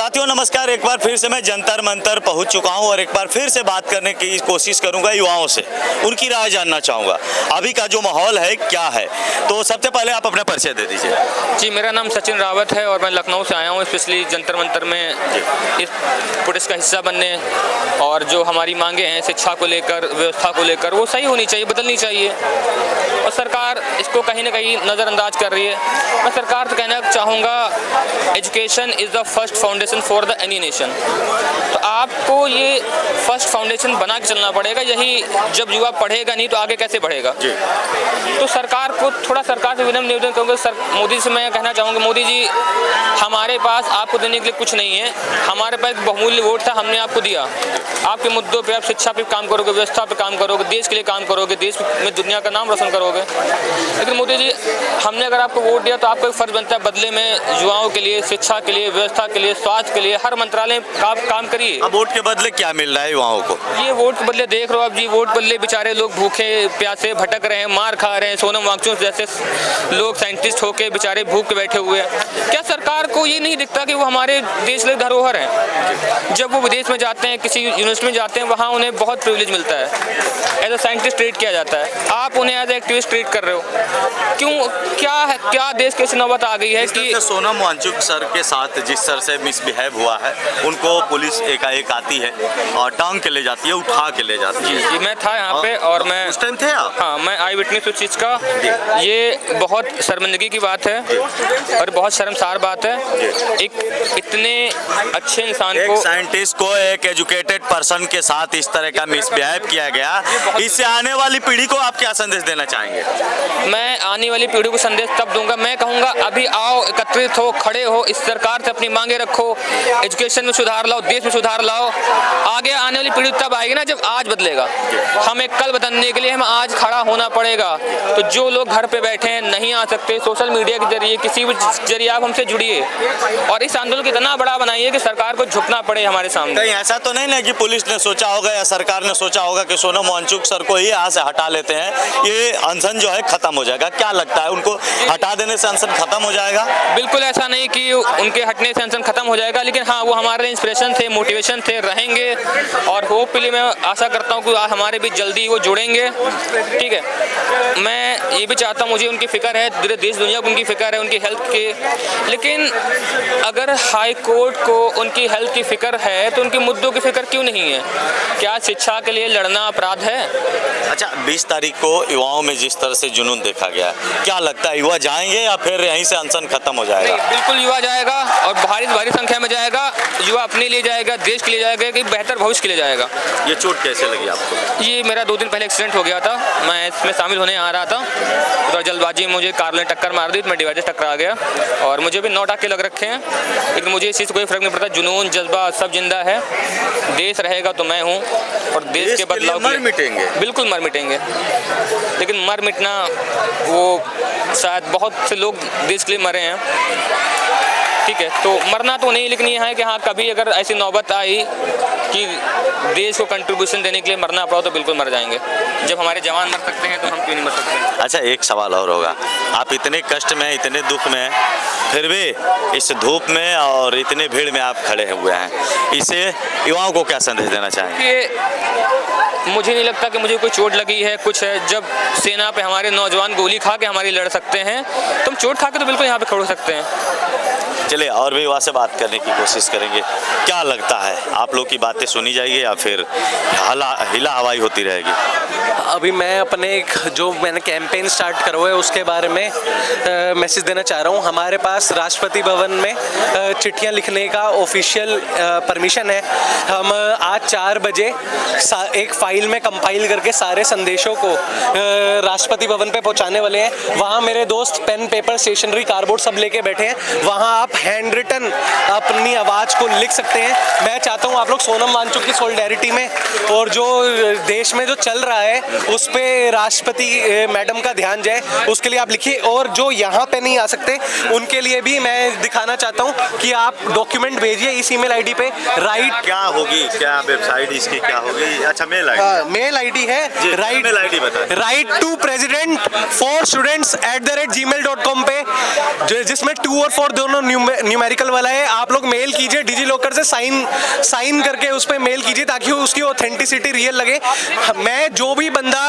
साथियों नमस्कार। एक बार फिर से मैं जंतर मंतर पहुंच चुका हूं और एक बार फिर से बात करने की कोशिश करूंगा युवाओं से, उनकी राय जानना चाहूंगा अभी का जो माहौल है क्या है। तो सबसे पहले आप अपना परिचय दे दीजिए। जी, मेरा नाम सचिन रावत है और मैं लखनऊ से आया हूँ स्पेशली जंतर मंतर में इस प्रोटेस्ट का हिस्सा बनने। और जो हमारी मांगे हैं शिक्षा को लेकर, व्यवस्था को लेकर, वो सही होनी चाहिए, बदलनी चाहिए और सरकार इसको कहीं ना कहीं नज़रअंदाज कर रही है। मैं सरकार से कहना चाहूँगा education is the first foundation for the any nation. तो आपको ये फर्स्ट फाउंडेशन बना के चलना पड़ेगा। यही जब युवा पढ़ेगा नहीं तो आगे कैसे बढ़ेगा। तो सरकार को थोड़ा, सरकार से विनम्र निवेदन करूँगा। मोदी से मैं कहना चाहूँगा, मोदी जी हमारे पास आपको देने के लिए कुछ नहीं है। हमारे पास बहुमूल्य वोट था, हमने आपको दिया। आपके मुद्दों पे आप शिक्षा पे काम करोगे, व्यवस्था पे काम करोगे, देश के लिए काम करोगे, देश में दुनिया का नाम रोशन करोगे। लेकिन मोदी जी, हमने अगर आपको वोट दिया तो आपका एक फर्ज बनता है बदले में युवाओं के लिए, शिक्षा के लिए, व्यवस्था के लिए, स्वास्थ्य के लिए हर मंत्रालय का काम करिए। अब वोट के बदले क्या मिल रहा है युवाओं को? ये वोट के बदले देख रहे हो आप जी, वोट बदले बेचारे लोग भूखे प्यासे भटक रहे हैं, मार खा रहे हैं। सोनम वांगचुक जैसे लोग साइंटिस्ट होके बेचारे भूख के बैठे हुए हैं। क्या सरकार को ये नहीं दिखता कि वो हमारे देश के धरोहर हैं? जब वो विदेश में जाते हैं, किसी यूनिवर्सिटी में जाते हैं, वहाँ उन्हें बहुत प्रिविलेज मिलता है, एज अ साइंटिस्ट ट्रीट किया जाता है। आप उन्हें एज ए एक्टिविस्ट ट्रीट कर रहे हो। क्यों? क्या देश की नौबत आ गई है कि सोनम वांगचुक सर के साथ जिस तरह से मिसबिहेव हुआ है, उनको पुलिस एकाएक आती है और टांग के ले जाती है, उठा के ले जाती है। जी, मैं था यहाँ पे और मैं उस टाइम थे आप? हाँ, मैं आई विटनेस उस चीज़ का। ये बहुत शर्मिंदगी की बात है और बहुत शर्मसार बात है। एक इतने अच्छे इंसान को, साइंटिस्ट को, एक एजुकेटेड पर्सन के साथ इस तरह का मिसबिहेव किया गया। इससे आने वाली पीढ़ी को आप क्या संदेश देना चाहेंगे? मैं आने वाली पीढ़ी को संदेश तब दूंगा, मैं कहूँगा अभी आओ, एकत्रित हो, खड़े हो, इस सरकार से अपनी मांगे रखो, एजुकेशन में सुधार लाओ, देश में सुधार लाओ। आगे आने वाली पीढ़ी तब आएगी ना जब आज बदलेगा। हमें कल बदलने के लिए हमें आज खड़ा होना पड़ेगा। तो जो लोग घर पे बैठे हैं, नहीं आ सकते, सोशल मीडिया के जरिए, किसी भी जरिए आप हमसे जुड़िए और इस आंदोलन को इतना बड़ा बनाइए कि सरकार को झुकना पड़े हमारे सामने। कहीं ऐसा तो नहीं ना कि पुलिस ने सोचा होगा या सरकार ने सोचा होगा कि सोनम वांगचुक सर को ही यहाँ से हटा लेते हैं, ये अनशन जो है खत्म हो जाएगा? क्या लगता है, उनको हटा देने से अनशन खत्म हो जाएगा? बिल्कुल ऐसा नहीं कि उनके हटने से अनशन खत्म हो जाएगा, लेकिन हाँ, वो हमारे इंस्पिरेशन थे, मोटिवेशन थे, रहेंगे और होपफुली मैं आशा करता हूँ कि हमारे भी जल्दी वो जुड़ेंगे। ठीक है, मैं ये भी चाहता हूँ, मुझे उनकी फिक्र है, पूरे देश दुनिया को उनकी फिक्र है उनकी हेल्थ की। लेकिन अगर हाई कोर्ट को उनकी हेल्थ की फिक्र है तो उनके मुद्दों की फिक्र क्यों नहीं है? क्या शिक्षा के लिए लड़ना अपराध है? अच्छा, 20 तारीख को युवाओं में जिस तरह से जुनून देखा गया, क्या लगता है युवा जाएंगे या फिर यहीं से अनशन खत्म हो जाएगा? नहीं, बिल्कुल युवा जाएगा और भारी संख्या में जाएगा। युवा अपने लिए जाएगा, देश के लिए जाएगा, कि बेहतर भविष्य के लिए जाएगा। ये चोट कैसे लगी आपको? ये मेरा 2 दिन पहले एक्सीडेंट हो गया था। मैं इसमें शामिल होने आ रहा था तो जल्दबाजी में मुझे कार ने टक्कर मार दी, तो मैं डिवाइडर से टकरा गया और मुझे भी 9 टाके लग रखे हैं। लेकिन मुझे इस चीज़ से कोई फर्क नहीं पड़ता। जुनून, जज्बा सब जिंदा है। देश रहेगा तो मैं हूँ और देश के बदलाव मर मिटेंगे। बिल्कुल मर मिटेंगे, लेकिन मर मिटना वो शायद बहुत से लोग देश के लिए मरे हैं। ठीक है, तो मरना तो नहीं, लेकिन यह है कि हाँ, कभी अगर ऐसी नौबत आई कि देश को कंट्रीब्यूशन देने के लिए मरना पड़ा तो बिल्कुल मर जाएंगे। जब हमारे जवान मर सकते हैं तो हम क्यों नहीं मर सकते? अच्छा, एक सवाल और होगा, आप इतने कष्ट में, इतने दुख में, फिर भी इस धूप में और इतने भीड़ में आप खड़े हुए हैं, इसे युवाओं को क्या संदेश देना चाहेंगे? मुझे नहीं लगता कि मुझे कोई चोट लगी है, कुछ है। जब सेना पे हमारे नौजवान गोली खा के हमारी लड़ सकते हैं तो हम चोट खा के तो बिल्कुल यहाँ पे खड़े हो सकते हैं। चलिए और भी युवा से बात करने की कोशिश करेंगे। क्या लगता है, आप लोग की बातें सुनी जाएगी या फिर हिला हवाई होती रहेगी? अभी मैं अपने जो मैंने कैंपेन स्टार्ट करा हुआ है उसके बारे में मैसेज देना चाह रहा हूँ। हमारे पास राष्ट्रपति भवन में चिट्ठियाँ लिखने का ऑफिशियल परमिशन है। हम आज 4 बजे एक फाइल में कंपाइल करके सारे संदेशों को राष्ट्रपति भवन पे पहुँचाने वाले हैं। वहाँ मेरे दोस्त पेन, पेपर, स्टेशनरी, कार्डबोर्ड सब लेके बैठे हैं। वहाँ आप हैंड रिटन अपनी आवाज़ को लिख सकते हैं। मैं चाहता हूँ आप लोग सोनम वांगचुक की सॉलिडेरिटी में और जो देश में जो चल रहा है उस पे राष्ट्रपति मैडम का ध्यान जाए, उसके लिए आप लिखिए। और जो यहाँ पे नहीं आ सकते उनके लिए भी मैं दिखाना चाहता हूँ कि आप डॉक्यूमेंट भेजिए इस ईमेल आईडी पे। राइट क्या होगी, क्या वेबसाइट इसकी क्या होगी? अच्छा, मेल आईडी, मेल आईडी है राइट, मेल आईडी बताएं। Right to president for students @gmail.com पे, जिसमें 2 और 4 दोनों न्यूमेरिकल वाला है, आप लोग मेल कीजिए डिजी लॉकर से, साइन करके उस पर मेल कीजिए ताकि उसकी ऑथेंटिसिटी रियल लगे। मैं जो भी बंदा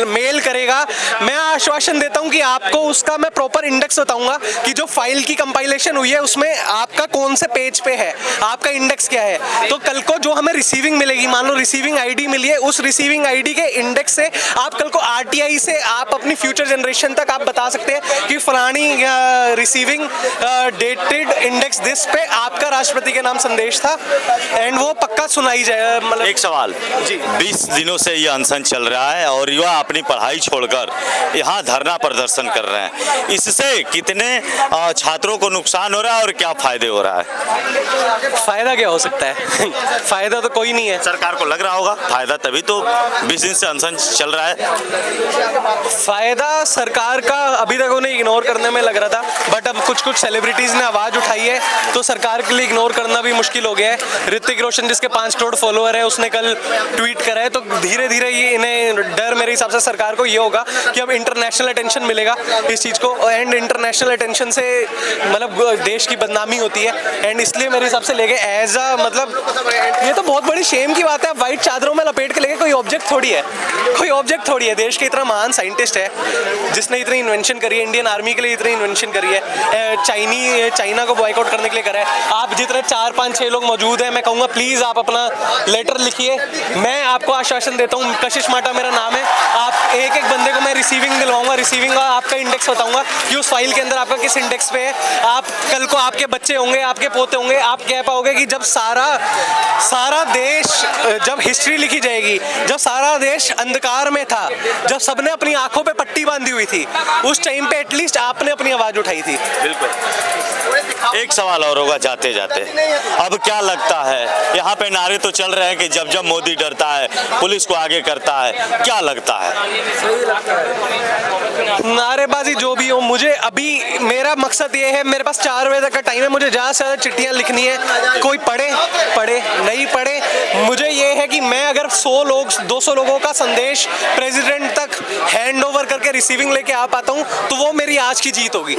मेल करेगा, मैं आश्वासन देता हूं कि आपको उसका मैं प्रॉपर इंडेक्स बताऊंगा कि जो फाइल की कंपाइलेशन हुई है उसमें आपका कौन से पेज पे है, आपका इंडेक्स क्या है। तो कल को जो हमें रिसीविंग मिलेगी, मान लो रिसीविंग आईडी मिली है, उस रिसीविंग आईडी के इंडेक्स से आप कल को आरटीआई से आप अपनी फ्यूचर जनरेशन तक आप बता सकते हैं कि फलानी रिसीविंग डेटेड इंडेक्स दिस पे आपका राष्ट्रपति के नाम संदेश था, एंड वो पक्का सुनाई जाए। मतलब एक सवाल जी। 20 दिनों से ये अनशन चल रहा है और युवा अपनी पढ़ाई छोड़कर यहाँ धरना प्रदर्शन कर रहे हैं, इससे कितने छात्रों को नुकसान हो रहा है और क्या फायदे हो रहा है? फायदा क्या हो सकता है? फायदा तो कोई नहीं है। सरकार को लग रहा होगा फायदा, तभी तो 20 दिन से अनशन चल रहा है। फायदा सरकार का अभी तक उन्हें इग्नोर करने में लग रहा था, बट अब कुछ सेलिब्रिटीज ने आवाज उठाई है तो सरकार के लिए इग्नोर करना भी मुश्किल हो गया है। ऋतिक रोशन जिसके 5 करोड़ फॉलोअर है, उसने कल ट्वीट करा है, तो धीरे धीरे ये इन्हें डर मेरे हिसाब से सरकार को ये होगा कि अब इंटरनेशनल अटेंशन मिलेगा इस चीज़ को, एंड इंटरनेशनल अटेंशन से मतलब देश की बदनामी होती है, एंड इसलिए मेरे हिसाब से लेके एज अ मतलब ये तो बहुत बड़ी शेम की बात है। वाइट चादरों में लपेट के लेके कोई ऑब्जेक्ट थोड़ी है, कोई ऑब्जेक्ट थोड़ी है। देश के इतना महान साइंटिस्ट है जिसने इतनी इन्वेंशन करी है, इंडियन आर्मी के लिए इतनी इन्वेंशन करी है, चाइना को बॉयकॉट करने के लिए करा है। आप जितने 4, 5, 6 लोग मौजूद हैं, मैं कहूँगा प्लीज़ आप अपना लेटर लिखिए। मैं आपको आश्वासन देता हूँ, कशिश माटा मेरा नाम है, आप एक बंदे को मैं रिसीविंग दिलवाऊंगा, रिसीविंग का आपका इंडेक्स बताऊंगा कि उस फाइल के अंदर आपका किस इंडेक्स पे है। आप कल को आपके बच्चे होंगे, आपके पोते होंगे, आप कह पाओगे कि जब सारा देश, जब हिस्ट्री लिखी जाएगी, जब सारा देश अंधकार में था, जब सबने अपनी आंखों पे पट्टी बांधी हुई थी, उस टाइम पे एटलीस्ट आपने अपनी आवाज उठाई थी। बिल्कुल। एक सवाल और होगा जाते जाते, अब क्या लगता है, यहाँ पे नारे तो चल रहे हैं कि जब जब मोदी डरता है पुलिस को आगे करता है, क्या लगता है? नारेबाजी जो भी हो, मुझे अभी मेरा मकसद ये है, मेरे पास 4 बजे तक का टाइम है, मुझे ज़्यादा से ज़्यादा चिट्ठियाँ लिखनी है। कोई पढ़े नहीं पढ़े, मुझे ये है कि मैं अगर 100 लोग 200 लोगों का संदेश प्रेसिडेंट तक हैंड ओवर करके रिसीविंग लेके आ पाता हूँ तो वो मेरी आज की जीत होगी।